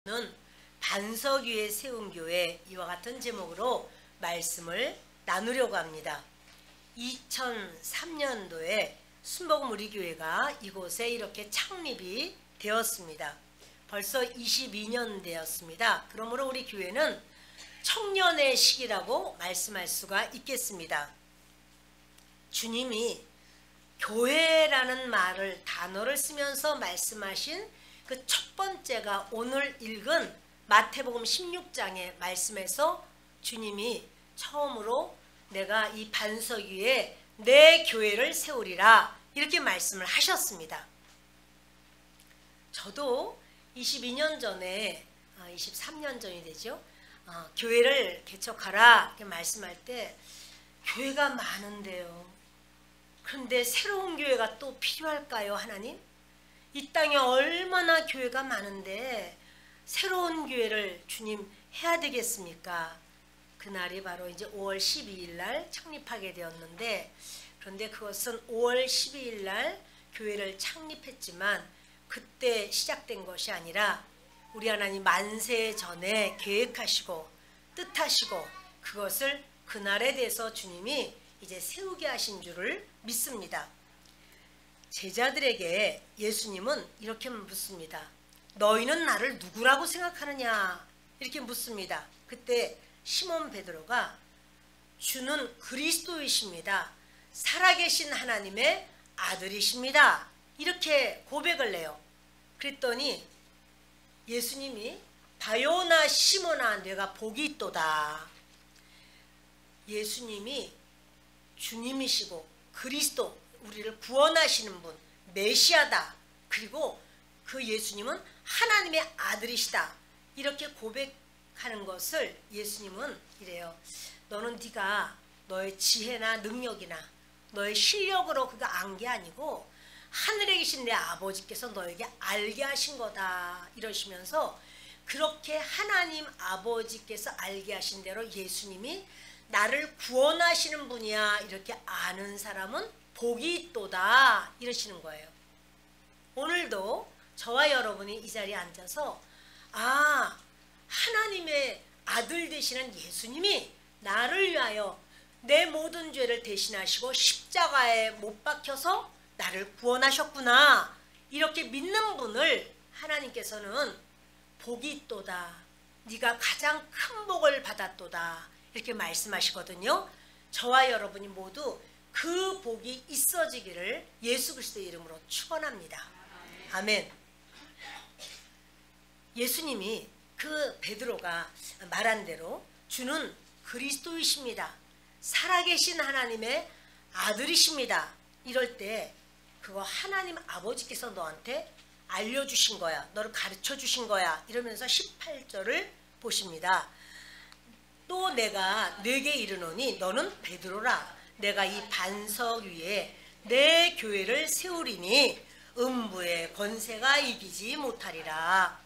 는 반석 위에 세운 교회, 이와 같은 제목으로 말씀을 나누려고 합니다. 2003년도에 순복음 우리교회가 이곳에 이렇게 창립이 되었습니다. 벌써 22년 되었습니다. 그러므로 우리 교회는 청년의 시기라고 말씀할 수가 있겠습니다. 주님이 교회라는 단어를 쓰면서 말씀하신 그 첫 번째가 오늘 읽은 마태복음 16장의 말씀에서 주님이 처음으로 내가 이 반석 위에 내 교회를 세우리라 이렇게 말씀을 하셨습니다. 저도 22년 전에 23년 전이 되죠. 교회를 개척하라 이렇게 말씀할 때 교회가 많은데요. 그런데 새로운 교회가 또 필요할까요, 하나님? 이 땅에 얼마나 교회가 많은데 새로운 교회를 주님 해야 되겠습니까? 그날이 바로 이제 5월 12일 날 창립하게 되었는데, 그런데 그것은 5월 12일 날 교회를 창립했지만 그때 시작된 것이 아니라 우리 하나님 만세 전에 계획하시고 뜻하시고 그것을 그날에 대해서 주님이 이제 세우게 하신 줄을 믿습니다. 제자들에게 예수님은 이렇게 묻습니다. 너희는 나를 누구라고 생각하느냐? 이렇게 묻습니다. 그때 시몬 베드로가 주는 그리스도이십니다. 살아계신 하나님의 아들이십니다. 이렇게 고백을 해요. 그랬더니 예수님이 바요나 시몬아 내가 복이 있도다. 예수님이 주님이시고 그리스도 우리를 구원하시는 분 메시아다. 그리고 그 예수님은 하나님의 아들이시다. 이렇게 고백하는 것을 예수님은 이래요. 너는 네가 너의 지혜나 능력이나 너의 실력으로 그거 안 게 아니고 하늘에 계신 내 아버지께서 너에게 알게 하신 거다. 이러시면서 그렇게 하나님 아버지께서 알게 하신 대로 예수님이 나를 구원하시는 분이야 이렇게 아는 사람은 복이 있도다 이러시는 거예요. 오늘도 저와 여러분이 이 자리에 앉아서 하나님의 아들 되시는 예수님이 나를 위하여 내 모든 죄를 대신하시고 십자가에 못 박혀서 나를 구원하셨구나 이렇게 믿는 분을 하나님께서는 복이 있도다. 네가 가장 큰 복을 받았도다 이렇게 말씀하시거든요. 저와 여러분이 모두 그 복이 있어지기를 예수 그리스도의 이름으로 축원합니다. 아멘. 예수님이 그 베드로가 말한 대로 주는 그리스도이십니다. 살아계신 하나님의 아들이십니다. 이럴 때 그거 하나님 아버지께서 너한테 알려주신 거야. 너를 가르쳐 주신 거야. 이러면서 18절을 보십니다. 또 내가 네게 이르노니 너는 베드로라. 내가 이 반석 위에 내 교회를 세우리니 음부의 권세가 이기지 못하리라.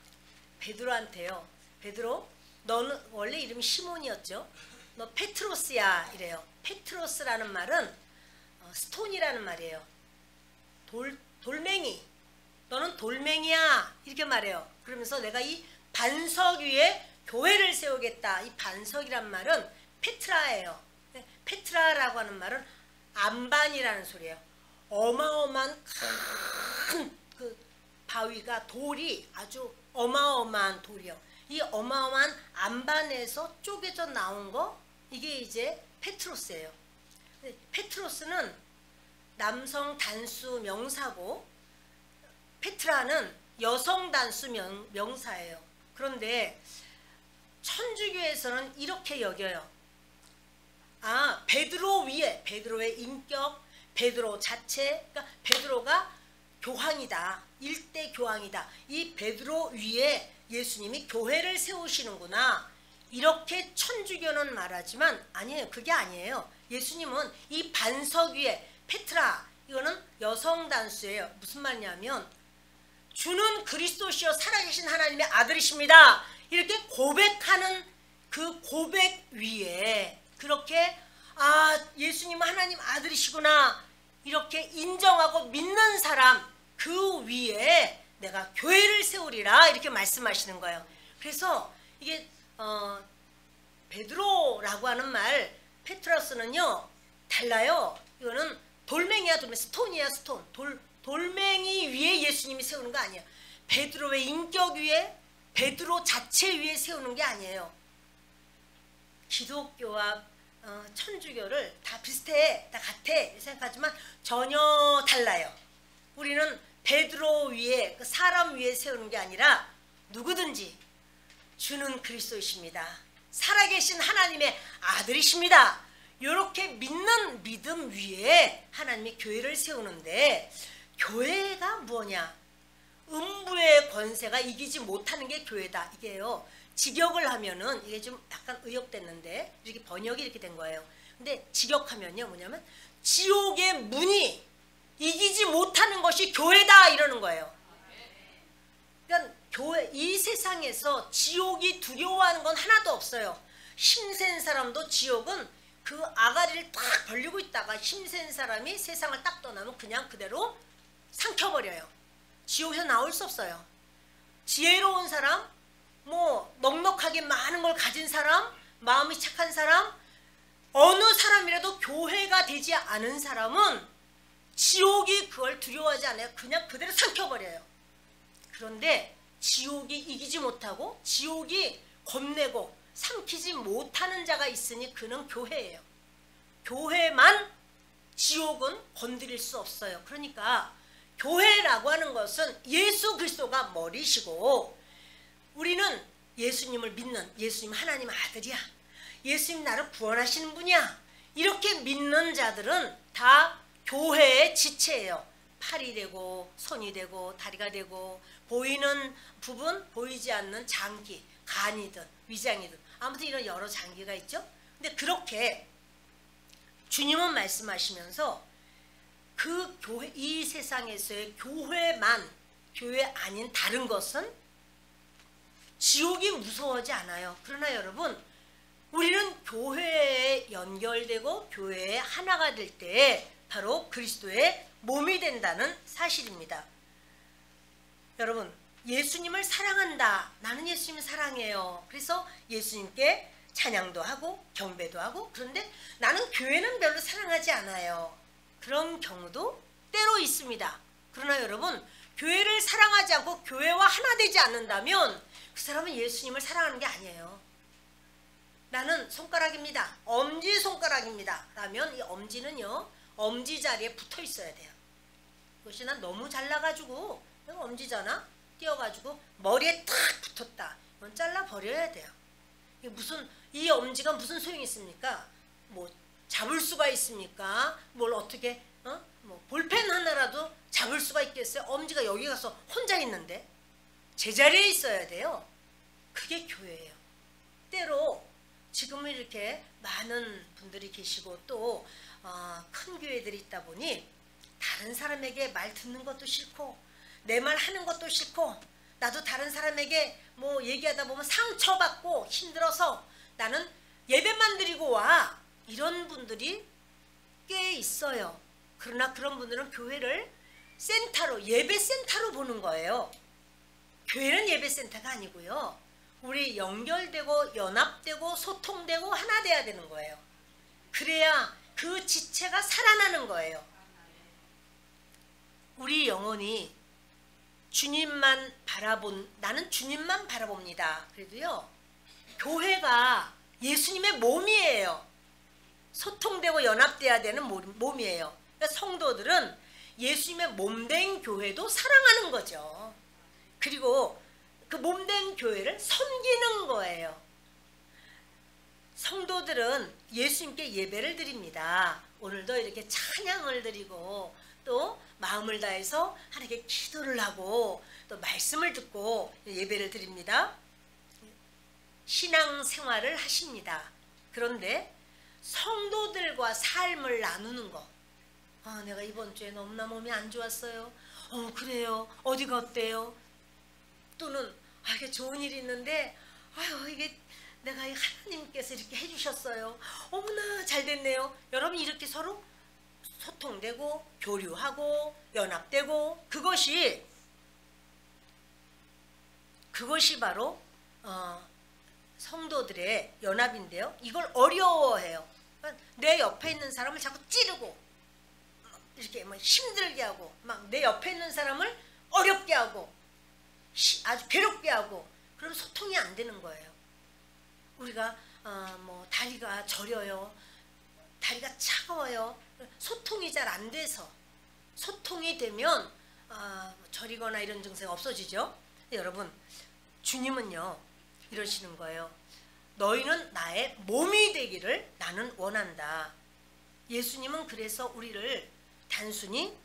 베드로한테요. 베드로 너는 원래 이름이 시몬이었죠. 너 페트로스야 이래요. 페트로스라는 말은 스톤이라는 말이에요. 돌멩이. 너는 돌멩이야 이렇게 말해요. 그러면서 내가 이 반석 위에 교회를 세우겠다. 이 반석이란 말은 페트라예요. 페트라라고 하는 말은 안반이라는 소리예요. 어마어마한 큰 그 바위가 돌이 아주 어마어마한 돌이요. 이 어마어마한 안반에서 쪼개져 나온 거 이게 이제 페트로스예요. 페트로스는 남성 단수 명사고 페트라는 여성 단수 명사예요. 그런데 천주교에서는 이렇게 여겨요. 베드로 위에 베드로의 인격, 베드로 자체, 그러니까 베드로가 교황이다. 일대 교황이다. 이 베드로 위에 예수님이 교회를 세우시는구나. 이렇게 천주교는 말하지만 아니에요. 그게 아니에요. 예수님은 이 반석 위에 페트라 이거는 여성 단수예요. 무슨 말이냐면 주는 그리스도시요 살아계신 하나님의 아들이십니다. 이렇게 고백하는 그 고백 위에 그렇게 예수님은 하나님 아들이시구나 이렇게 인정하고 믿는 사람 그 위에 내가 교회를 세우리라 이렇게 말씀하시는 거예요. 그래서 이게 베드로라고 하는 말, 페트로스는요 달라요. 이거는 돌멩이야, 돌멩이. 스톤이야, 스톤. 돌멩이 위에 예수님이 세우는 거 아니에요. 베드로의 인격 위에, 베드로 자체 위에 세우는 게 아니에요. 기독교와 천주교를 다 비슷해, 다 같아 생각하지만 전혀 달라요. 우리는 베드로 위에, 그 사람 위에 세우는 게 아니라 누구든지 주는 그리스도이십니다. 살아계신 하나님의 아들이십니다. 이렇게 믿는 믿음 위에 하나님이 교회를 세우는데, 교회가 뭐냐? 음부의 권세가 이기지 못하는 게 교회다. 이게요. 직역을 하면은 이게 좀 약간 의역됐는데 이렇게 번역이 이렇게 된 거예요. 근데 직역하면요 뭐냐면 지옥의 문이 이기지 못하는 것이 교회다 이러는 거예요. 그러니까 교회, 이 세상에서 지옥이 두려워하는 건 하나도 없어요. 힘센 사람도 지옥은 그 아가리를 딱 벌리고 있다가 힘센 사람이 세상을 딱 떠나면 그냥 그대로 삼켜버려요. 지옥에서 나올 수 없어요. 지혜로운 사람, 뭐 넉넉하게 많은 걸 가진 사람, 마음이 착한 사람, 어느 사람이라도 교회가 되지 않은 사람은 지옥이 그걸 두려워하지 않아요. 그냥 그대로 삼켜버려요. 그런데 지옥이 이기지 못하고 지옥이 겁내고 삼키지 못하는 자가 있으니 그는 교회예요. 교회만 지옥은 건드릴 수 없어요. 그러니까 교회라고 하는 것은 예수 그리스도가 머리시고, 우리는 예수님을 믿는, 예수님 하나님 아들이야, 예수님 나를 구원하시는 분이야, 이렇게 믿는 자들은 다 교회의 지체예요. 팔이 되고 손이 되고 다리가 되고, 보이는 부분, 보이지 않는 장기, 간이든 위장이든 아무튼 이런 여러 장기가 있죠. 근데 그렇게 주님은 말씀하시면서 그 교회, 이 세상에서의 교회만, 교회 아닌 다른 것은 지옥이 무서워하지 않아요. 그러나 여러분, 우리는 교회에 연결되고 교회에 하나가 될 때 바로 그리스도의 몸이 된다는 사실입니다. 여러분, 예수님을 사랑한다. 나는 예수님을 사랑해요. 그래서 예수님께 찬양도 하고 경배도 하고, 그런데 나는 교회는 별로 사랑하지 않아요. 그런 경우도 때로 있습니다. 그러나 여러분, 교회를 사랑하지 않고 교회와 하나 되지 않는다면 그 사람은 예수님을 사랑하는 게 아니에요. 나는 손가락입니다. 엄지손가락입니다. 라면 이 엄지는요, 엄지 자리에 붙어 있어야 돼요. 그것이 난 너무 잘나가지고, 내가 엄지잖아? 띄어가지고 머리에 탁 붙었다. 이건 잘라버려야 돼요. 이게 무슨, 이 엄지가 무슨 소용이 있습니까? 뭐 잡을 수가 있습니까? 뭘 어떻게, 뭐 볼펜 하나라도 잡을 수가 있겠어요? 엄지가 여기 가서 혼자 있는데 제자리에 있어야 돼요. 그게 교회예요. 때로 지금은 이렇게 많은 분들이 계시고 또 큰 교회들이 있다 보니 다른 사람에게 말 듣는 것도 싫고 내 말 하는 것도 싫고, 나도 다른 사람에게 뭐 얘기하다 보면 상처받고 힘들어서 나는 예배만 드리고 와, 이런 분들이 꽤 있어요. 그러나 그런 분들은 교회를 센터로, 예배센터로 보는 거예요. 교회는 예배센터가 아니고요, 우리 연결되고 연합되고 소통되고 하나 돼야 되는 거예요. 그래야 그 지체가 살아나는 거예요. 우리 영혼이 주님만 나는 주님만 바라봅니다. 그래도요, 교회가 예수님의 몸이에요. 소통되고 연합돼야 되는 몸이에요. 그러니까 성도들은 예수님의 몸된 교회도 사랑하는 거죠. 그리고 그 몸된 교회를 섬기는 거예요. 성도들은 예수님께 예배를 드립니다. 오늘도 이렇게 찬양을 드리고 또 마음을 다해서 하나님께 기도를 하고 또 말씀을 듣고 예배를 드립니다. 신앙생활을 하십니다. 그런데 성도들과 삶을 나누는 거, 내가 이번 주에 너무나 몸이 안 좋았어요. 그래요. 어디가 어때요? 또는 이게 좋은 일이 있는데 이게 내가 하나님께서 이렇게 해주셨어요. 어머나 잘 됐네요. 여러분, 이렇게 서로 소통되고 교류하고 연합되고, 그것이 바로 성도들의 연합인데요. 이걸 어려워해요. 그러니까 내 옆에 있는 사람을 자꾸 찌르고 이렇게 뭐 힘들게 하고 막 내 옆에 있는 사람을 어렵게 하고 아주 괴롭게 하고 그러면 소통이 안 되는 거예요. 우리가 뭐 다리가 저려요. 다리가 차가워요. 소통이 잘 안 돼서 소통이 되면 저리거나 이런 증세가 없어지죠. 여러분 주님은요 이러시는 거예요. 너희는 나의 몸이 되기를 나는 원한다. 예수님은 그래서 우리를 단순히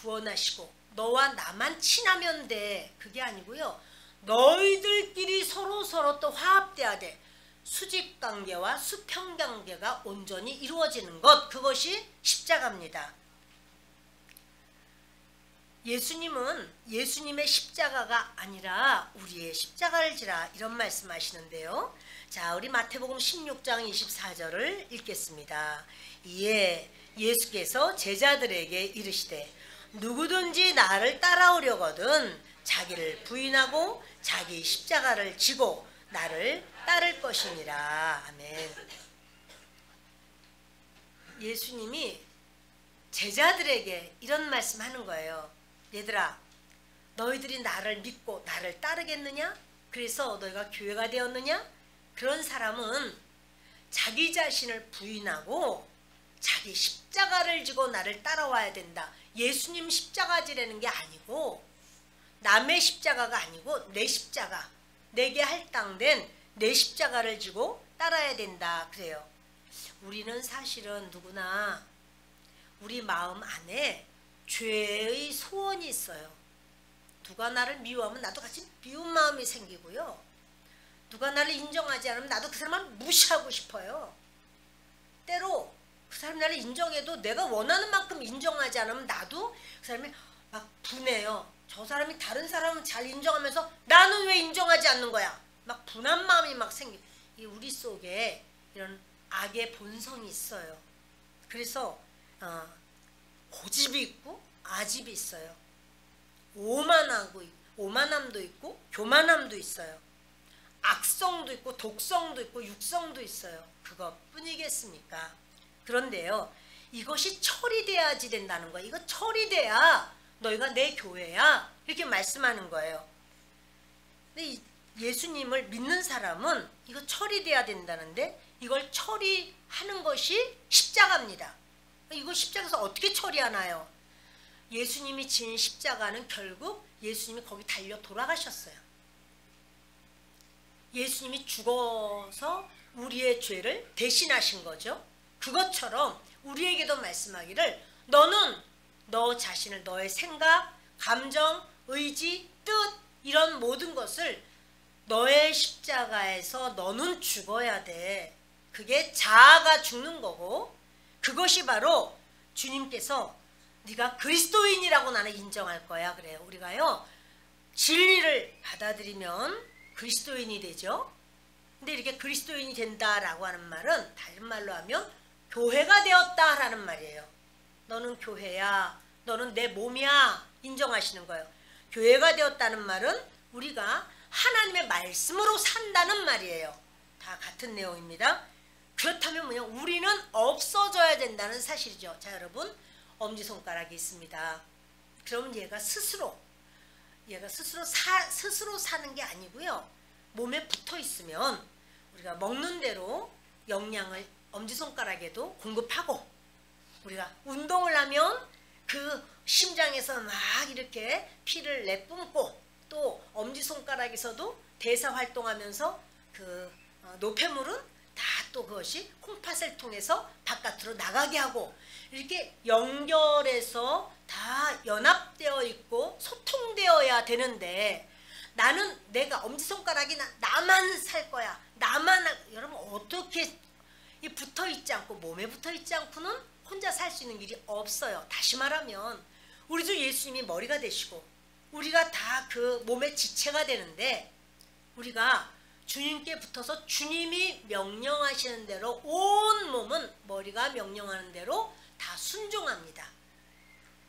구원하시고 너와 나만 친하면 돼 그게 아니고요. 너희들끼리 서로 또 화합돼야 돼. 수직관계와 수평관계가 온전히 이루어지는 것, 그것이 십자가입니다. 예수님은 예수님의 십자가가 아니라 우리의 십자가를 지라 이런 말씀하시는데요. 자, 우리 마태복음 16장 24절을 읽겠습니다. 이에 예수께서 제자들에게 이르시되 누구든지 나를 따라오려거든 자기를 부인하고 자기 십자가를 지고 나를 따를 것이니라. 아멘. 예수님이 제자들에게 이런 말씀하는 거예요. 얘들아, 너희들이 나를 믿고 나를 따르겠느냐? 그래서 너희가 교회가 되었느냐? 그런 사람은 자기 자신을 부인하고 자기 십자가를 지고 나를 따라와야 된다. 예수님 십자가 지라는 게 아니고 남의 십자가가 아니고 내 십자가, 내게 할당된 내 십자가를 지고 따라야 된다. 그래요. 우리는 사실은 누구나 우리 마음 안에 죄의 소원이 있어요. 누가 나를 미워하면 나도 같이 미운 마음이 생기고요. 누가 나를 인정하지 않으면 나도 그 사람을 무시하고 싶어요. 때로 그 사람이 나를 인정해도 내가 원하는 만큼 인정하지 않으면 나도 그 사람이 막 분해요. 저 사람이 다른 사람은 잘 인정하면서 나는 왜 인정하지 않는 거야? 막 분한 마음이 막 생겨. 이 우리 속에 이런 악의 본성이 있어요. 그래서 고집이 있고 아집이 있어요. 오만함도 있고 교만함도 있어요. 악성도 있고 독성도 있고 육성도 있어요. 그것뿐이겠습니까? 그런데요, 이것이 처리돼야지 된다는 거예요. 이거 처리돼야 너희가 내 교회야 이렇게 말씀하는 거예요. 근데 예수님을 믿는 사람은 이거 처리돼야 된다는데 이걸 처리하는 것이 십자가입니다. 이거 십자가에서 어떻게 처리하나요? 예수님이 진 십자가는 결국 예수님이 거기 달려 돌아가셨어요. 예수님이 죽어서 우리의 죄를 대신하신 거죠. 그것처럼 우리에게도 말씀하기를 너는 너 자신을 너의 생각, 감정, 의지, 뜻 이런 모든 것을 너의 십자가에서 너는 죽어야 돼. 그게 자아가 죽는 거고 그것이 바로 주님께서 네가 그리스도인이라고 나는 인정할 거야. 그래요. 우리가요 진리를 받아들이면 그리스도인이 되죠. 근데 이렇게 그리스도인이 된다라고 하는 말은 다른 말로 하면 교회가 되었다라는 말이에요. 너는 교회야. 너는 내 몸이야. 인정하시는 거예요. 교회가 되었다는 말은 우리가 하나님의 말씀으로 산다는 말이에요. 다 같은 내용입니다. 그렇다면 뭐냐? 우리는 없어져야 된다는 사실이죠. 자, 여러분 엄지손가락이 있습니다. 그럼 얘가 스스로 사는 게 아니고요. 몸에 붙어 있으면 우리가 먹는 대로 영양을 엄지손가락에도 공급하고 우리가 운동을 하면 그 심장에서 막 이렇게 피를 내뿜고 또 엄지손가락에서도 대사 활동하면서 그 노폐물은 다 또 그것이 콩팥을 통해서 바깥으로 나가게 하고 이렇게 연결해서 다 연합되어 있고 소통되어야 되는데 나는 내가 엄지손가락이 나만 살 거야. 여러분 어떻게 붙어 있지 않고 몸에 붙어 있지 않고는 혼자 살 수 있는 길이 없어요. 다시 말하면 우리도 예수님이 머리가 되시고 우리가 다 그 몸의 지체가 되는데 우리가 주님께 붙어서 주님이 명령하시는 대로 온 몸은 머리가 명령하는 대로 다 순종합니다.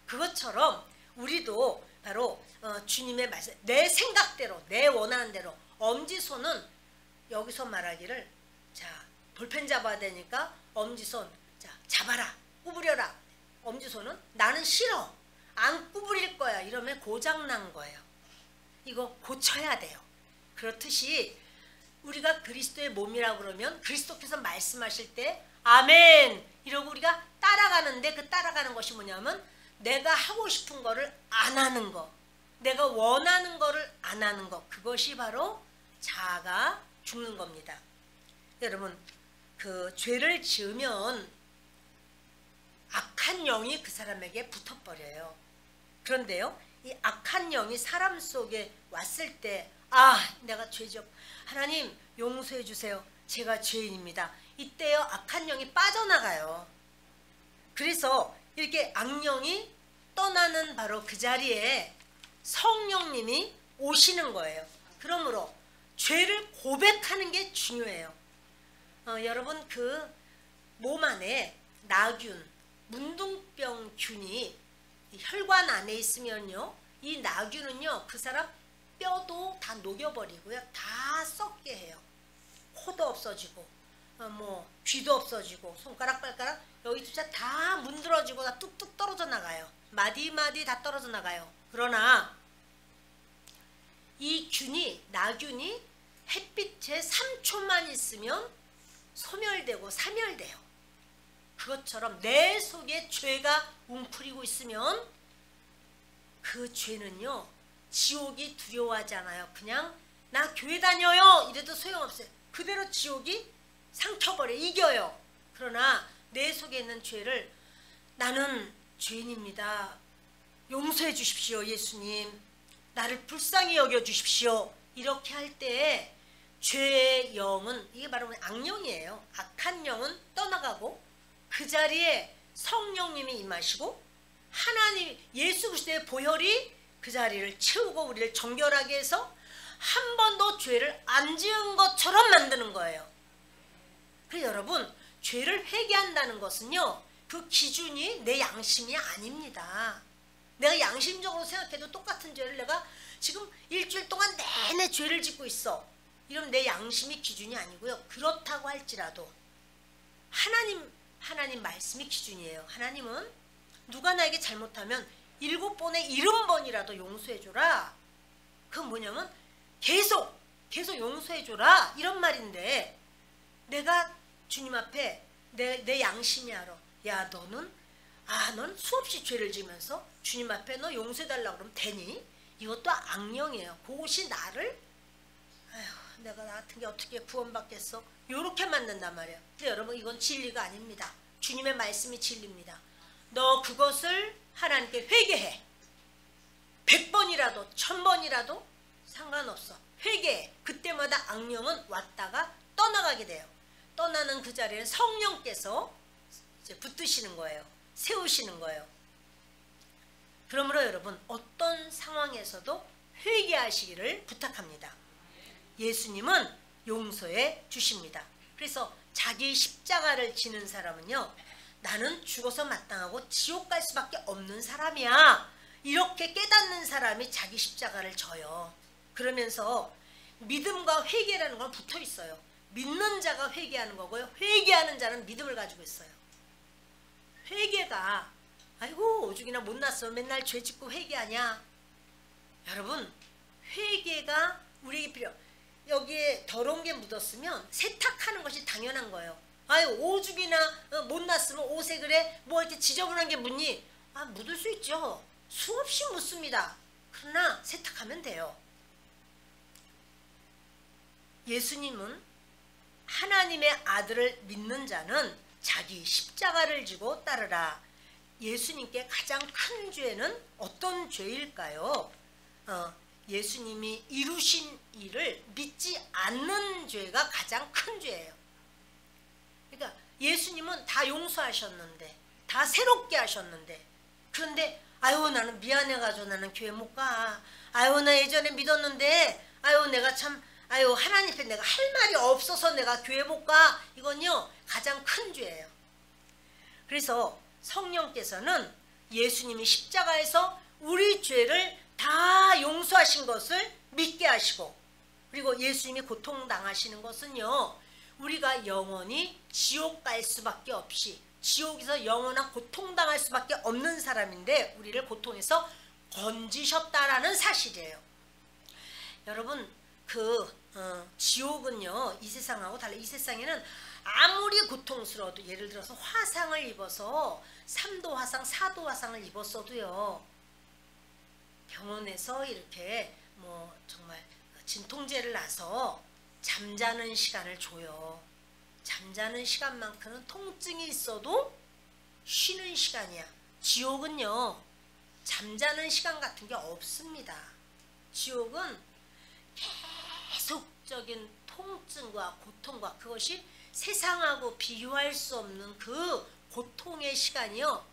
그것처럼 우리도 바로 주님의 말씀, 내 생각대로, 내 원하는 대로. 엄지손은 여기서 말하기를, 자, 볼펜 잡아야 되니까 엄지손, 자, 잡아라, 구부려라. 엄지손은 나는 싫어, 안 구부릴 거야, 이러면 고장난 거예요. 이거 고쳐야 돼요. 그렇듯이 우리가 그리스도의 몸이라고 그러면 그리스도께서 말씀하실 때 아멘 이러고 우리가 따라가는데, 그 따라가는 것이 뭐냐면 내가 하고 싶은 거를 안 하는 거, 내가 원하는 거를 안 하는 거, 그것이 바로 자아가 죽는 겁니다. 여러분, 그 죄를 지으면 악한 영이 그 사람에게 붙어버려요. 그런데요, 이 악한 영이 사람 속에 왔을 때, 아, 내가 죄적, 하나님 용서해 주세요, 제가 죄인입니다. 이때요, 악한 영이 빠져나가요. 그래서 이렇게 악령이 떠나는 바로 그 자리에 성령님이 오시는 거예요. 그러므로 죄를 고백하는 게 중요해요. 여러분, 그 몸 안에 나균, 문둥병균이 혈관 안에 있으면요, 이 나균은요 그 사람 뼈도 다 녹여버리고요, 다 썩게 해요. 코도 없어지고 뭐 귀도 없어지고 손가락 발가락 여기 진짜 다 문드러지고 다 뚝뚝 떨어져 나가요. 마디마디 다 떨어져 나가요. 그러나 이 균이, 나균이 햇빛에 3초만 있으면 소멸되고 사멸돼요. 그것처럼 내 속에 죄가 웅크리고 있으면 그 죄는요, 지옥이 두려워하지 않아요. 그냥 나 교회 다녀요 이래도 소용없어요. 그대로 지옥이 삼켜버려, 이겨요. 그러나 내 속에 있는 죄를, 나는 죄인입니다, 용서해 주십시오 예수님, 나를 불쌍히 여겨 주십시오, 이렇게 할 때 죄의 영은, 이게 바로 악령이에요. 악한 영은 떠나가고 그 자리에 성령님이 임하시고 하나님 예수 그리스도의 보혈이 그 자리를 채우고 우리를 정결하게 해서 한 번도 죄를 안 지은 것처럼 만드는 거예요. 그래서 여러분, 죄를 회개한다는 것은요, 그 기준이 내 양심이 아닙니다. 내가 양심적으로 생각해도 똑같은 죄를 내가 지금 일주일 동안 내내 죄를 짓고 있어, 이러면 내 양심이 기준이 아니고요, 그렇다고 할지라도 하나님 말씀이 기준이에요. 하나님은 누가 나에게 잘못하면 7번에 70번이라도 용서해줘라. 그건 뭐냐면 계속 용서해줘라, 이런 말인데, 내가 주님 앞에 내 양심이 알아, 야 너는 넌 수없이 죄를 지면서 주님 앞에 너 용서해달라고 그러면 되니? 이것도 악령이에요. 그것이 나를, 아휴, 내가 나 같은 게 어떻게 구원받겠어, 요렇게 만든단 말이에요. 근데 여러분, 이건 진리가 아닙니다. 주님의 말씀이 진리입니다. 너 그것을 하나님께 회개해. 100번이라도 1000번이라도 상관없어, 회개해. 그때마다 악령은 왔다가 떠나가게 돼요. 떠나는 그 자리에 성령께서 이제 붙드시는 거예요. 세우시는 거예요. 그러므로 여러분, 어떤 상황에서도 회개하시기를 부탁합니다. 예수님은 용서해 주십니다. 그래서 자기 십자가를 지는 사람은요, 나는 죽어서 마땅하고 지옥 갈 수밖에 없는 사람이야, 이렇게 깨닫는 사람이 자기 십자가를 져요. 그러면서 믿음과 회개라는 건 붙어 있어요. 믿는 자가 회개하는 거고요, 회개하는 자는 믿음을 가지고 있어요. 회개가, 아이고 오죽이나 못났어, 맨날 죄 짓고 회개하냐. 여러분, 회개가 우리에게 필요. 여기에 더러운 게 묻었으면 세탁하는 것이 당연한 거예요. 아유, 오죽이나 못났으면 옷에 그래 뭐 이렇게 지저분한 게 묻니? 묻을 수 있죠. 수없이 묻습니다. 그러나 세탁하면 돼요. 예수님은 하나님의 아들을 믿는 자는 자기 십자가를 지고 따르라. 예수님께 가장 큰 죄는 어떤 죄일까요? 예수님이 이루신 일을 믿지 않는 죄가 가장 큰 죄예요. 그러니까 예수님은 다 용서하셨는데, 다 새롭게 하셨는데, 그런데 아유 나는 미안해가지고 나는 교회 못 가, 아유 나 예전에 믿었는데 아유 내가 참, 아유 하나님 앞에 내가 할 말이 없어서 내가 교회 못 가, 이건요 가장 큰 죄예요. 그래서 성령께서는 예수님이 십자가에서 우리 죄를 다 용서하신 것을 믿게 하시고, 그리고 예수님이 고통당하시는 것은요, 우리가 영원히 지옥 갈 수밖에 없이, 지옥에서 영원한 고통당할 수밖에 없는 사람인데 우리를 고통에서 건지셨다라는 사실이에요. 여러분, 지옥은요, 이 세상하고 달라. 이 세상에는 아무리 고통스러워도, 예를 들어서 화상을 입어서 3도 화상, 4도 화상을 입었어도요, 병원에서 이렇게 정말 진통제를 놔서 잠자는 시간을 줘요. 잠자는 시간만큼은 통증이 있어도 쉬는 시간이야. 지옥은요, 잠자는 시간 같은 게 없습니다. 지옥은 계속적인 통증과 고통과, 그것이 세상하고 비교할 수 없는 그 고통의 시간이요,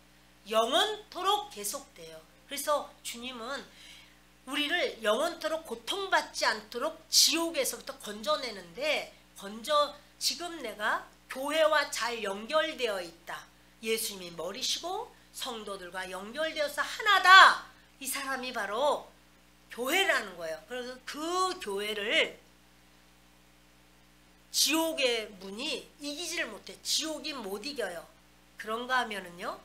영원토록 계속돼요. 그래서 주님은 우리를 영원토록 고통받지 않도록 지옥에서부터 건져내는데, 지금 내가 교회와 잘 연결되어 있다. 예수님이 머리시고 성도들과 연결되어서 하나다. 이 사람이 바로 교회라는 거예요. 그래서 그 교회를 지옥의 문이 이기지를 못해. 지옥이 못 이겨요. 그런가 하면은요,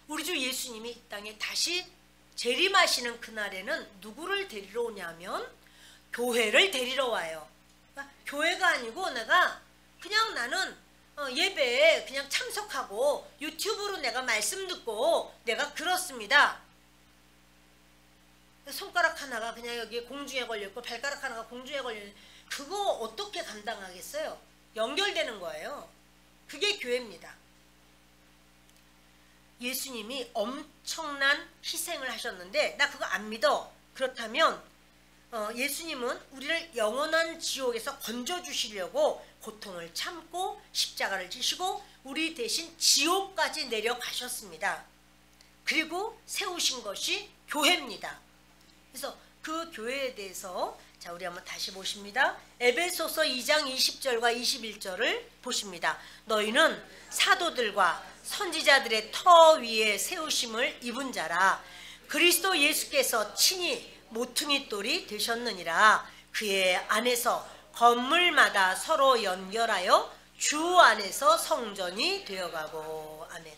우리 주 예수님이 이 땅에 다시 재림하시는 그날에는 누구를 데리러 오냐면 교회를 데리러 와요. 그러니까 교회가 아니고 그냥 나는 예배에 그냥 참석하고 유튜브로 내가 말씀 듣고 내가 그렇습니다. 손가락 하나가 그냥 여기 공중에 걸려있고 발가락 하나가 공중에 걸려있는, 그거 어떻게 감당하겠어요? 연결되는 거예요. 그게 교회입니다. 예수님이 엄청난 희생을 하셨는데 나 그거 안 믿어. 그렇다면 예수님은 우리를 영원한 지옥에서 건져주시려고 고통을 참고 십자가를 지시고 우리 대신 지옥까지 내려가셨습니다. 그리고 세우신 것이 교회입니다. 그래서 그 교회에 대해서 자, 우리 한번 다시 보십니다. 에베소서 2장 20절과 21절을 보십니다. 너희는 사도들과 선지자들의 터 위에 세우심을 입은 자라. 그리스도 예수께서 친히 모퉁이 돌이 되셨느니라. 그의 안에서 건물마다 서로 연결하여 주 안에서 성전이 되어가고. 아멘.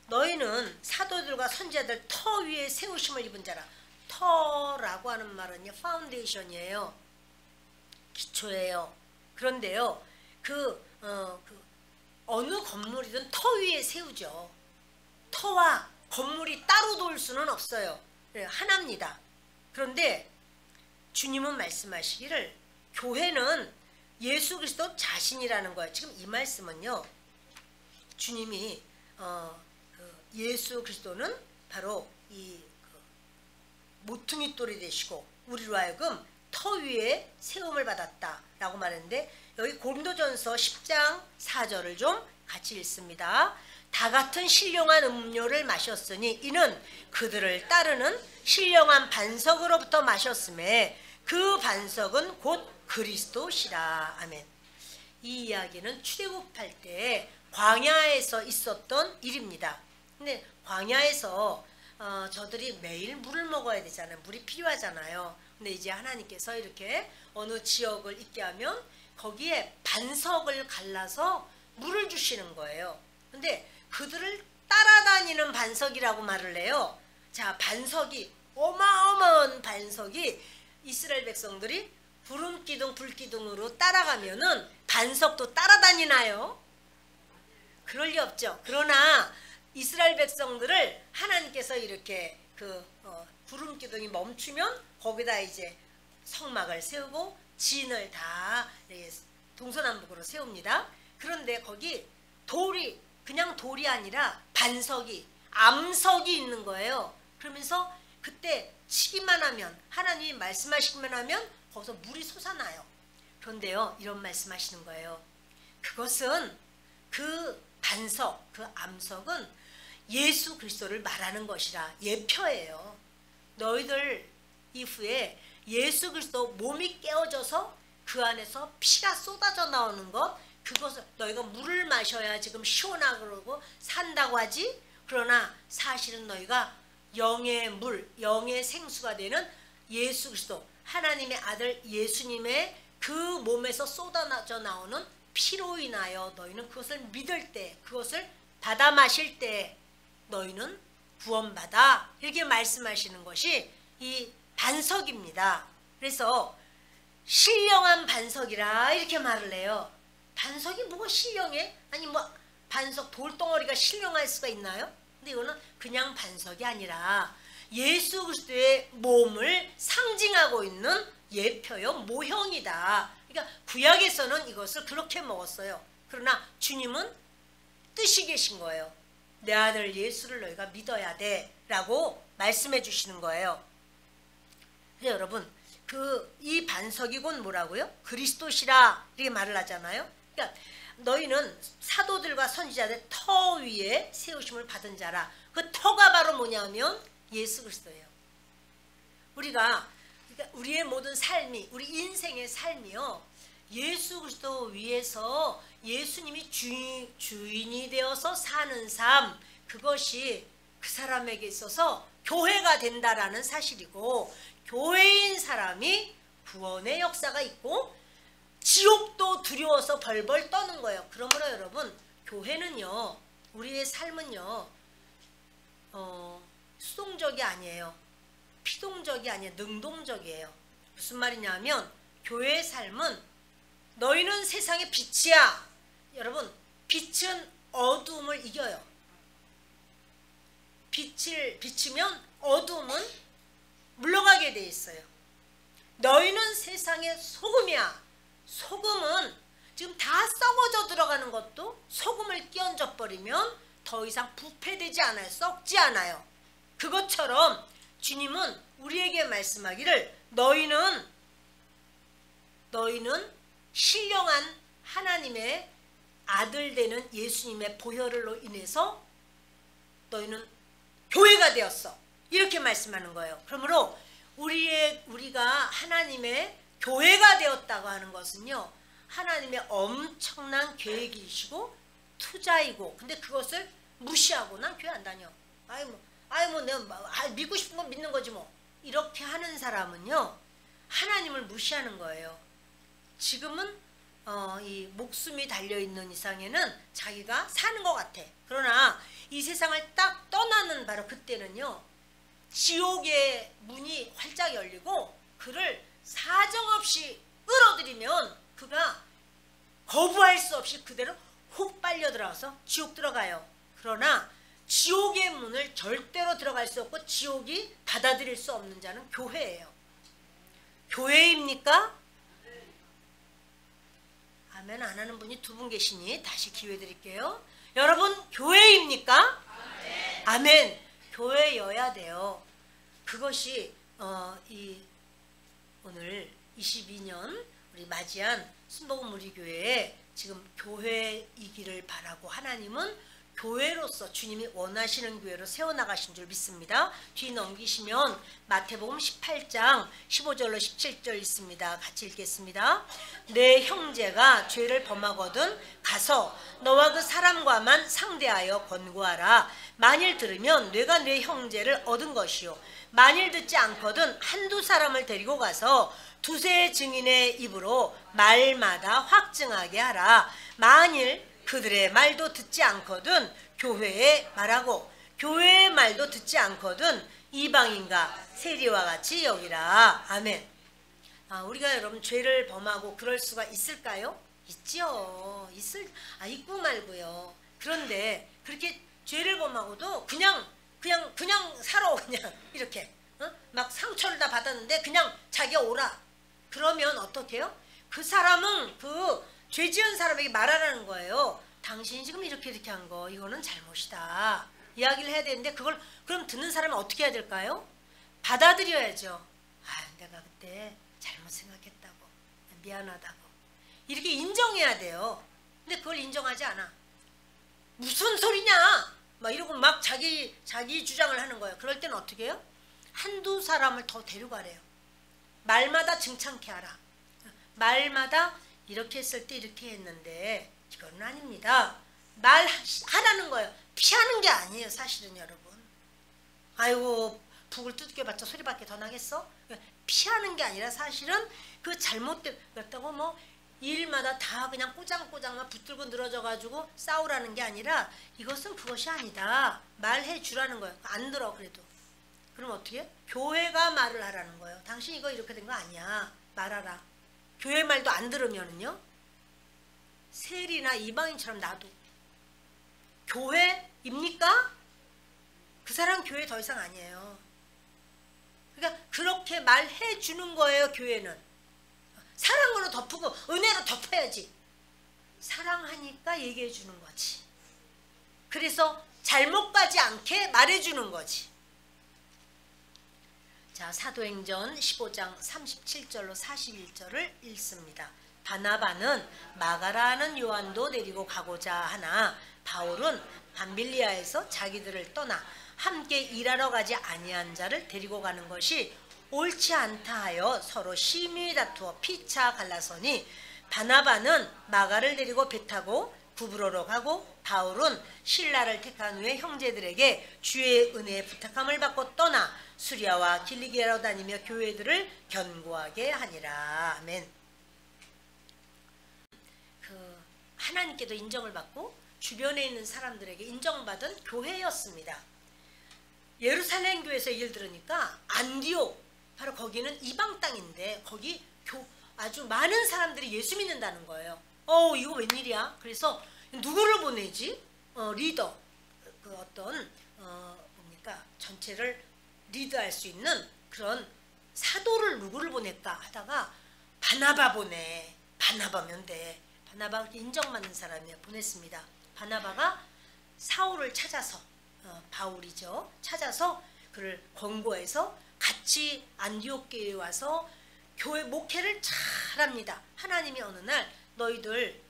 너희는 사도들과 선지자들 터 위에 세우심을 입은 자라. 터라고 하는 말은요, 파운데이션이에요. 기초예요. 그런데요, 어느 건물이든 터 위에 세우죠. 터와 건물이 따로 돌 수는 없어요. 하나입니다. 그런데 주님은 말씀하시기를 교회는 예수 그리스도 자신이라는 거예요. 지금 이 말씀은요, 주님이 예수 그리스도는 바로 이 모퉁이 돌이 되시고 우리로 하여금 터 위에 세움을 받았다라고 말했는데, 여기 고린도전서 10장 4절을 좀 같이 읽습니다. 다 같은 신령한 음료를 마셨으니 이는 그들을 따르는 신령한 반석으로부터 마셨음에 그 반석은 곧 그리스도시라. 아멘. 이 이야기는 출애굽할 때 광야에서 있었던 일입니다. 근데 광야에서 저들이 매일 물을 먹어야 되잖아요. 물이 필요하잖아요. 근데 이제 하나님께서 이렇게 어느 지역을 있게 하면 거기에 반석을 갈라서 물을 주시는 거예요. 근데 그들을 따라다니는 반석이라고 말을 해요. 자, 반석이, 어마어마한 반석이 이스라엘 백성들이 구름기둥 불기둥으로 따라가면은 반석도 따라다니나요? 그럴 리 없죠. 그러나 이스라엘 백성들을 하나님께서 이렇게 구름기둥이 멈추면 거기다 이제 성막을 세우고 진을 다 동서남북으로 세웁니다. 그런데 거기 돌이 그냥 돌이 아니라 반석이, 암석이 있는 거예요. 그러면서 그때 치기만 하면, 하나님이 말씀하시기만 하면 거기서 물이 솟아나요. 그런데요, 이런 말씀하시는 거예요. 그것은 그 반석, 그 암석은 예수 그리스도를 말하는 것이라, 예표예요. 너희들 이후에 예수 그리스도 몸이 깨어져서 그 안에서 피가 쏟아져 나오는 것, 그것을 너희가 물을 마셔야 지금 시원하고 그러고 산다고 하지. 그러나 사실은 너희가 영의 물, 영의 생수가 되는 예수 그리스도, 하나님의 아들 예수님의 그 몸에서 쏟아져 나오는 피로 인하여 너희는 그것을 믿을 때, 그것을 받아 마실 때 너희는 구원받아, 이렇게 말씀하시는 것이 이 반석입니다. 그래서 신령한 반석이라 이렇게 말을 해요. 반석이 뭐가 신령해? 아니 뭐 반석 돌덩어리가 신령할 수가 있나요? 근데 이거는 그냥 반석이 아니라 예수 그리스도의 몸을 상징하고 있는 예표요, 모형이다. 그러니까 구약에서는 이것을 그렇게 먹었어요. 그러나 주님은 뜻이 계신 거예요. 내 아들 예수를 너희가 믿어야 돼 라고 말씀해 주시는 거예요. 근데 여러분, 이 반석이 곧 뭐라고요? 그리스도시라 이렇게 말을 하잖아요. 그러니까 너희는 사도들과 선지자들 터 위에 세우심을 받은 자라. 그 터가 바로 뭐냐면 예수 그리스도예요. 그러니까 우리의 모든 삶이, 우리 인생의 삶이요, 예수 그리스도 위에서 예수님이 주인이 되어서 사는 삶, 그것이 그 사람에게 있어서 교회가 된다라는 사실이고, 교회인 사람이 구원의 역사가 있고 지옥도 두려워서 벌벌 떠는 거예요. 그러므로 여러분, 교회는요, 우리의 삶은요, 수동적이 아니에요. 피동적이 아니에요. 능동적이에요. 무슨 말이냐면 교회의 삶은 너희는 세상의 빛이야. 여러분, 빛은 어두움을 이겨요. 빛을 비추면 어두움은 물러가게 돼 있어요. 너희는 세상의 소금이야. 소금은 지금 다 썩어져 들어가는 것도 소금을 끼얹어 버리면 더 이상 부패되지 않아요. 썩지 않아요. 그것처럼 주님은 우리에게 말씀하기를 너희는 신령한 하나님의 아들 되는 예수님의 보혈로 인해서 너희는 교회가 되었어. 이렇게 말씀하는 거예요. 그러므로 우리가 하나님의 교회가 되었다고 하는 것은요, 하나님의 엄청난 계획이시고 투자이고, 근데 그것을 무시하고 난 교회 안 다녀. 내가 믿고 싶은 건 믿는 거지 뭐. 이렇게 하는 사람은요, 하나님을 무시하는 거예요. 지금은 이 목숨이 달려있는 이상에는 자기가 사는 것 같아. 그러나 이 세상을 딱 떠나는 바로 그때는요, 지옥의 문이 활짝 열리고 그를 사정없이 끌어들이면 그가 거부할 수 없이 그대로 훅 빨려 들어가서 지옥 들어가요. 그러나 지옥의 문을 절대로 들어갈 수 없고 지옥이 받아들일 수 없는 자는 교회예요. 교회입니까? 아멘 안 하는 분이 두 분 계시니 다시 기회 드릴게요. 여러분, 교회입니까? 아멘. 아멘. 교회여야 돼요. 그것이 오늘 22년 우리 맞이한 순복음 우리 교회에 지금 교회이기를 바라고, 하나님은 교회로서 주님이 원하시는 교회로 세워나가신 줄 믿습니다. 뒤 넘기시면 마태복음 18장 15절로 17절 있습니다. 같이 읽겠습니다. 내 형제가 죄를 범하거든 가서 너와 그 사람과만 상대하여 권고하라. 만일 들으면 내가 내 형제를 얻은 것이요, 만일 듣지 않거든 한두 사람을 데리고 가서 두세 증인의 입으로 말마다 확증하게 하라. 만일 그들의 말도 듣지 않거든 교회에 말하고, 교회의 말도 듣지 않거든 이방인과 세리와 같이 여기라. 아멘. 우리가 여러분 죄를 범하고 그럴 수가 있을까요? 있지요. 있고 말고요. 그런데 그렇게 죄를 범하고도 그냥 살아. 그냥 이렇게 막 상처를 다 받았는데 그냥 자기가 오라. 그러면 어떻게 해요? 그 사람은 그 죄 지은 사람에게 말하라는 거예요. 당신이 지금 이렇게 한 거, 이거는 잘못이다. 이야기를 해야 되는데 그걸 그럼 듣는 사람은 어떻게 해야 될까요? 받아들여야죠. 내가 그때 잘못 생각했다고, 미안하다고, 이렇게 인정해야 돼요. 근데 그걸 인정하지 않아. 무슨 소리냐? 막 이러고 막 자기 주장을 하는 거예요. 그럴 때는 어떻게 해요? 한두 사람을 더 데려가래요. 말마다 증창케 하라. 말마다 이렇게 했을 때 이렇게 했는데 이건 아닙니다. 말하라는 거예요. 피하는 게 아니에요. 사실은 여러분, 아이고 북을 두들겨봤자 소리밖에 더 나겠어? 피하는 게 아니라 사실은 그 잘못된 그렇다고 뭐 일마다 다 그냥 꼬장꼬장만 붙들고 늘어져가지고 싸우라는 게 아니라 이것은 그것이 아니다. 말해 주라는 거예요. 안 들어 그래도. 그럼 어떻게 해? 교회가 말을 하라는 거예요. 당신 이거 이렇게 된 거 아니야. 말하라. 교회 말도 안 들으면은요. 세리나 이방인처럼 나도. 교회입니까? 그 사람 교회 더 이상 아니에요. 그러니까 그렇게 말해 주는 거예요. 교회는. 사랑으로 덮고 은혜로 덮어야지. 사랑하니까 얘기해 주는 거지. 그래서 잘못 가지 않게 말해 주는 거지. 자, 사도행전 15장 37절로 41절을 읽습니다. 바나바는 마가라는 요한도 데리고 가고자 하나 바울은 밤빌리아에서 자기들을 떠나 함께 일하러 가지 아니한 자를 데리고 가는 것이 옳지 않다 하여 서로 심히 다투어 피차 갈라서니 바나바는 마가를 데리고 배 타고 구브로로 가고 바울은 신라를 택한 후에 형제들에게 주의 은혜에 부탁함을 받고 떠나 수리아와 길리기아로 다니며 교회들을 견고하게 하니라. 아멘. 그 하나님께도 인정을 받고 주변에 있는 사람들에게 인정받은 교회였습니다. 예루살렘 교회에서 얘기를 들으니까 안디옥 바로 거기는 이방 땅인데 거기 아주 많은 사람들이 예수 믿는다는 거예요. 이거 웬일이야? 그래서 누구를 보내지? 리더 그 어떤 뭡니까 전체를 리드할 수 있는 그런 사도를 누구를 보낼까 하다가 바나바 보내. 바나바면 돼. 바나바가 인정받는 사람이 보냈습니다. 바나바가 사울을 찾아서 바울이죠. 찾아서 그를 권고해서 같이 안디옥 교회에 와서 교회 목회를 잘합니다. 하나님이 어느 날 너희들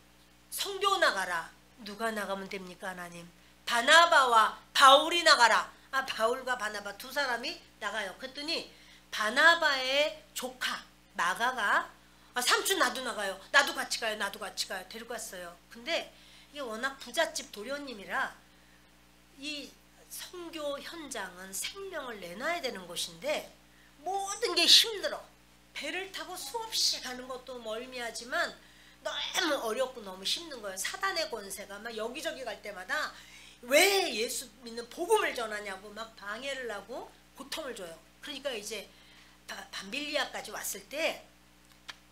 선교 나가라. 누가 나가면 됩니까 하나님? 바나바와 바울이 나가라. 바울과 바나바 두 사람이 나가요. 그랬더니 바나바의 조카 마가가 삼촌 나도 나가요. 나도 같이 가요. 나도 같이 가요. 데리고 갔어요. 근데 이게 워낙 부잣집 도련님이라 이 선교 현장은 생명을 내놔야 되는 곳인데 모든 게 힘들어. 배를 타고 수없이 가는 것도 멀미하지만 너무 어렵고 너무 힘든 거예요. 사단의 권세가 막 여기저기 갈 때마다 왜 예수 믿는 복음을 전하냐고 막 방해를 하고 고통을 줘요. 그러니까 이제 밤빌리아까지 왔을 때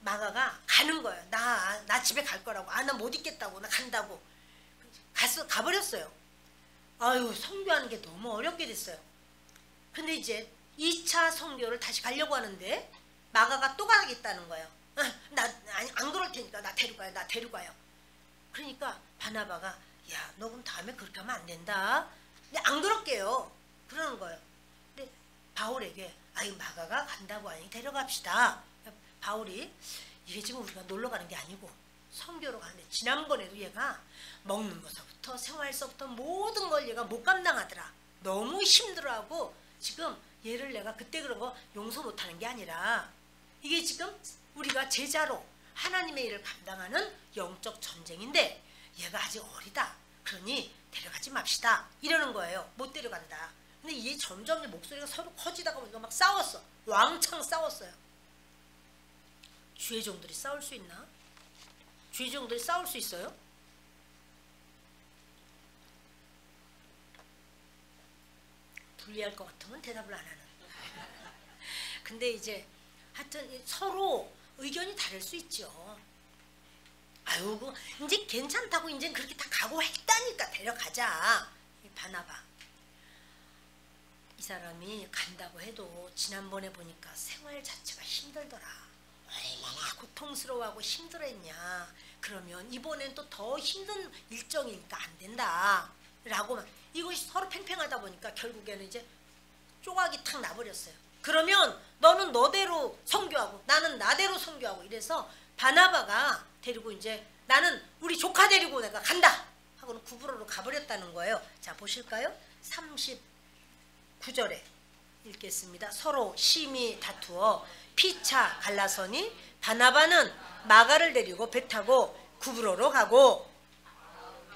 마가가 가는 거예요. 나 집에 갈 거라고. 나 못 있겠다고. 나 간다고. 가버렸어요. 아유, 선교하는 게 너무 어렵게 됐어요. 근데 이제 2차 선교를 다시 가려고 하는데 마가가 또 가겠다는 거예요. 안 그럴 테니까 나 데려가요. 나 데려가요. 그러니까 바나바가 야, 너 그럼 다음에 그렇게 하면 안 된다. 근데 안 그럴게요. 그러는 거예요. 근데 바울에게 아이 마가가 간다고 하니 데려갑시다. 바울이 이게 지금 우리가 놀러 가는 게 아니고 선교로 가는데 지난번에도 얘가 먹는 것부터 생활서부터 모든 걸 얘가 못 감당하더라. 너무 힘들어하고 지금 얘를 내가 그때 그런 거 용서 못하는 게 아니라 이게 지금 우리가 제자로 하나님의 일을 감당하는 영적 전쟁인데 얘가 아직 어리다. 그러니 데려가지 맙시다. 이러는 거예요. 못 데려간다. 근데 이게 점점 목소리가 서로 커지다가 보니까 막 싸웠어. 왕창 싸웠어요. 주의 종들이 싸울 수 있나? 주의 종들이 싸울 수 있어요? 불리할 것 같으면 대답을 안 하는. 근데 이제 하여튼 서로 의견이 다를 수 있죠. 아유, 이제 괜찮다고 이제 그렇게 다 각오했다니까 데려가자. 바나바. 이 사람이 간다고 해도 지난번에 보니까 생활 자체가 힘들더라. 얼마나 고통스러워하고 힘들었냐. 그러면 이번엔 또 더 힘든 일정이니까 안 된다. 라고 이것이 서로 팽팽하다 보니까 결국에는 이제 쪼각이 탁 나버렸어요. 그러면 너는 너대로 선교하고 나는 나대로 선교하고 이래서 바나바가 데리고 이제 나는 우리 조카 데리고 내가 간다 하고는 구브로로 가버렸다는 거예요. 자 보실까요? 39절에 읽겠습니다. 서로 심히 다투어 피차 갈라서니 바나바는 마가를 데리고 배 타고 구브로로 가고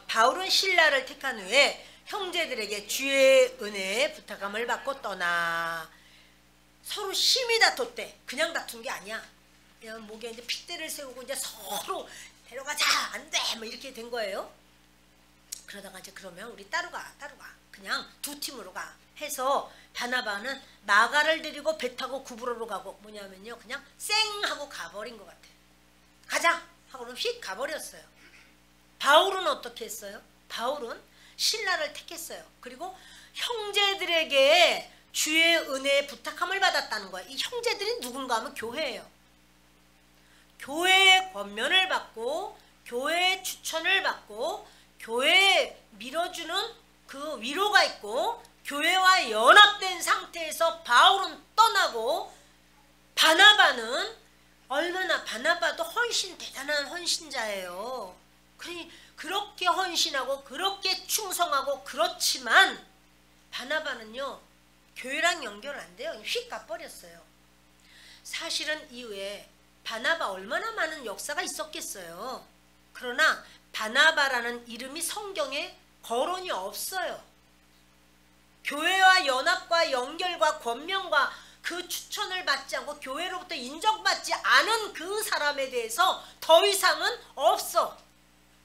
바울은 신라를 택한 후에 형제들에게 주의 은혜에 부탁함을 받고 떠나. 서로 심히 다퉜대. 그냥 다툰 게 아니야. 그냥 목에 이제 핏대를 세우고 이제 서로 데려가자, 안 돼, 뭐 이렇게 된 거예요. 그러다가 이제 그러면 우리 따로 가. 그냥 두 팀으로 가. 해서 바나바는 마가를 데리고 배 타고 구브로로 가고, 뭐냐면요, 그냥 쌩 하고 가버린 것 같아. 가자 하고는 휙 가버렸어요. 바울은 어떻게 했어요? 바울은 신라를 택했어요. 그리고 형제들에게 주의 은혜에 부탁함을 받았다는 거예요. 이 형제들이 누군가 하면 교회예요. 교회의 권면을 받고 교회의 추천을 받고 교회에 밀어주는 그 위로가 있고 교회와 연합된 상태에서 바울은 떠나고, 바나바는 얼마나, 바나바도 대단한 헌신자예요. 그렇게 헌신하고 그렇게 충성하고, 그렇지만 바나바는요 교회랑 연결 안 돼요. 휙 가버렸어요. 사실은 이후에 바나바 얼마나 많은 역사가 있었겠어요. 그러나 바나바라는 이름이 성경에 거론이 없어요. 교회와 연합과 연결과 권면과 그 추천을 받지 않고 교회로부터 인정받지 않은 그 사람에 대해서 더 이상은 없어.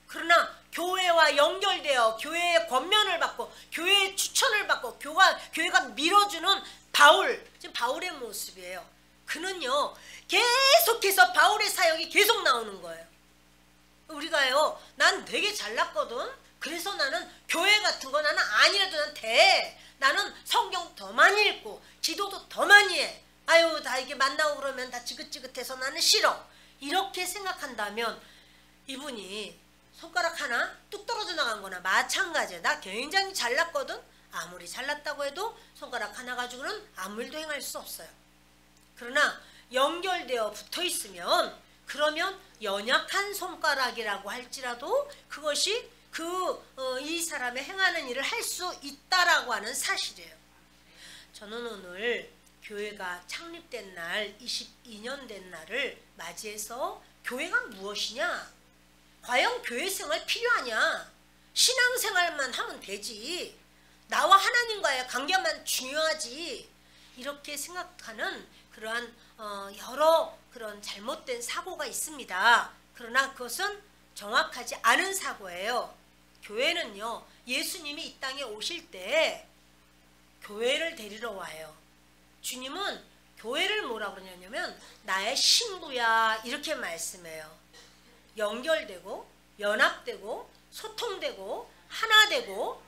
그러나 교회와 연결되어 교회의 권면을 받고 교회의 추천을 받고 교회가 밀어주는 바울, 지금 바울의 모습이에요. 그는요 계속해서 바울의 사역이 계속 나오는 거예요. 우리가요, 난 되게 잘났거든. 그래서 나는 교회 같은 거 나는 아니라도 난 돼. 나는 성경 더 많이 읽고 기도도 더 많이 해. 아유, 다 이게 만나고 그러면 다 지긋지긋해서 나는 싫어. 이렇게 생각한다면 이분이 손가락 하나 뚝 떨어져 나간 거나 마찬가지야. 나 굉장히 잘났거든. 아무리 잘났다고 해도 손가락 하나 가지고는 아무 일도 행할 수 없어요. 그러나 연결되어 붙어 있으면, 그러면 연약한 손가락이라고 할지라도 그것이 이 사람의 행하는 일을 할 수 있다라고 하는 사실이에요. 저는 오늘 교회가 창립된 날, 22년 된 날을 맞이해서 교회가 무엇이냐? 과연 교회 생활 필요하냐? 신앙생활만 하면 되지. 나와 하나님과의 관계만 중요하지. 이렇게 생각하는 그러한 여러 그런 잘못된 사고가 있습니다. 그러나 그것은 정확하지 않은 사고예요. 교회는요, 예수님이 이 땅에 오실 때 교회를 데리러 와요. 주님은 교회를 뭐라 그러냐면 나의 신부야, 이렇게 말씀해요. 연결되고 연합되고 소통되고 하나 되고,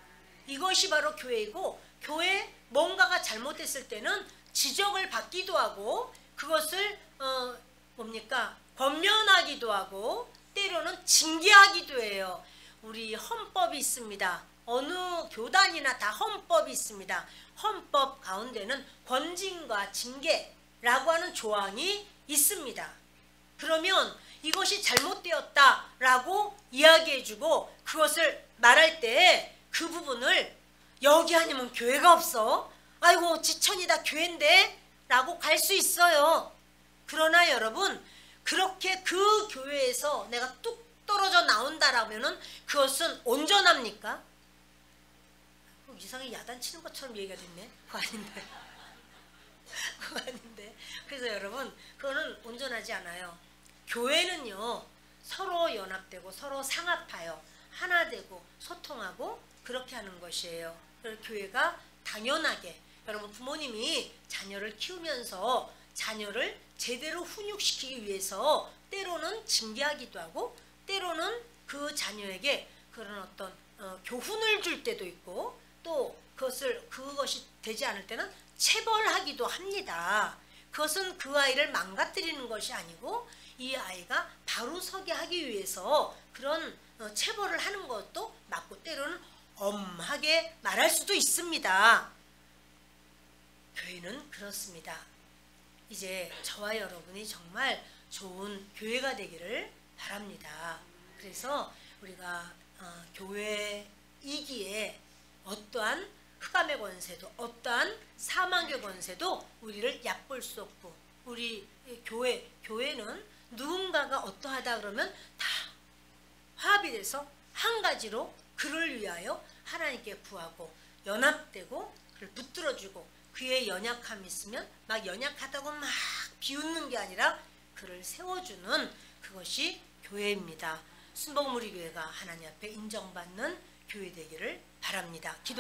이것이 바로 교회이고, 교회 뭔가가 잘못됐을 때는 지적을 받기도 하고 그것을 권면하기도 하고 때로는 징계하기도 해요. 우리 헌법이 있습니다. 어느 교단이나 다 헌법이 있습니다. 헌법 가운데는 권징과 징계라고 하는 조항이 있습니다. 그러면 이것이 잘못되었다라고 이야기해주고 그것을 말할 때 그 부분을 여기 아니면 교회가 없어. 아이고 지천이다 교회인데 라고 갈 수 있어요. 그러나 여러분, 그렇게 그 교회에서 내가 뚝 떨어져 나온다라면은 그것은 온전합니까? 이상하게 야단치는 것처럼 얘기가 됐네. 그거 아닌데. 그거 아닌데. 그래서 여러분, 그거는 온전하지 않아요. 교회는요, 서로 연합되고 서로 상합하여 하나 되고 소통하고 그렇게 하는 것이에요. 그래서 교회가 당연하게, 여러분 부모님이 자녀를 키우면서 자녀를 제대로 훈육시키기 위해서 때로는 징계하기도 하고 때로는 그 자녀에게 그런 어떤 교훈을 줄 때도 있고, 또 그것이 되지 않을 때는 체벌하기도 합니다. 그것은 그 아이를 망가뜨리는 것이 아니고 이 아이가 바로 서게 하기 위해서 그런 체벌을 하는 것도 맞고, 때로는 엄하게 말할 수도 있습니다. 교회는 그렇습니다. 이제 저와 여러분이 정말 좋은 교회가 되기를 바랍니다. 그래서 우리가 교회이기에 어떠한 흑암의 권세도 어떠한 사망의 권세도 우리를 얕볼 수 없고, 우리 교회는 누군가가 어떠하다 그러면 다 화합이 돼서 한 가지로 그를 위하여 하나님께 구하고 연합되고 그를 붙들어주고 그의 연약함이 있으면 막 연약하다고 막 비웃는 게 아니라 그를 세워주는 그것이 교회입니다. 순복음우리 교회가 하나님 앞에 인정받는 교회 되기를 바랍니다. 기도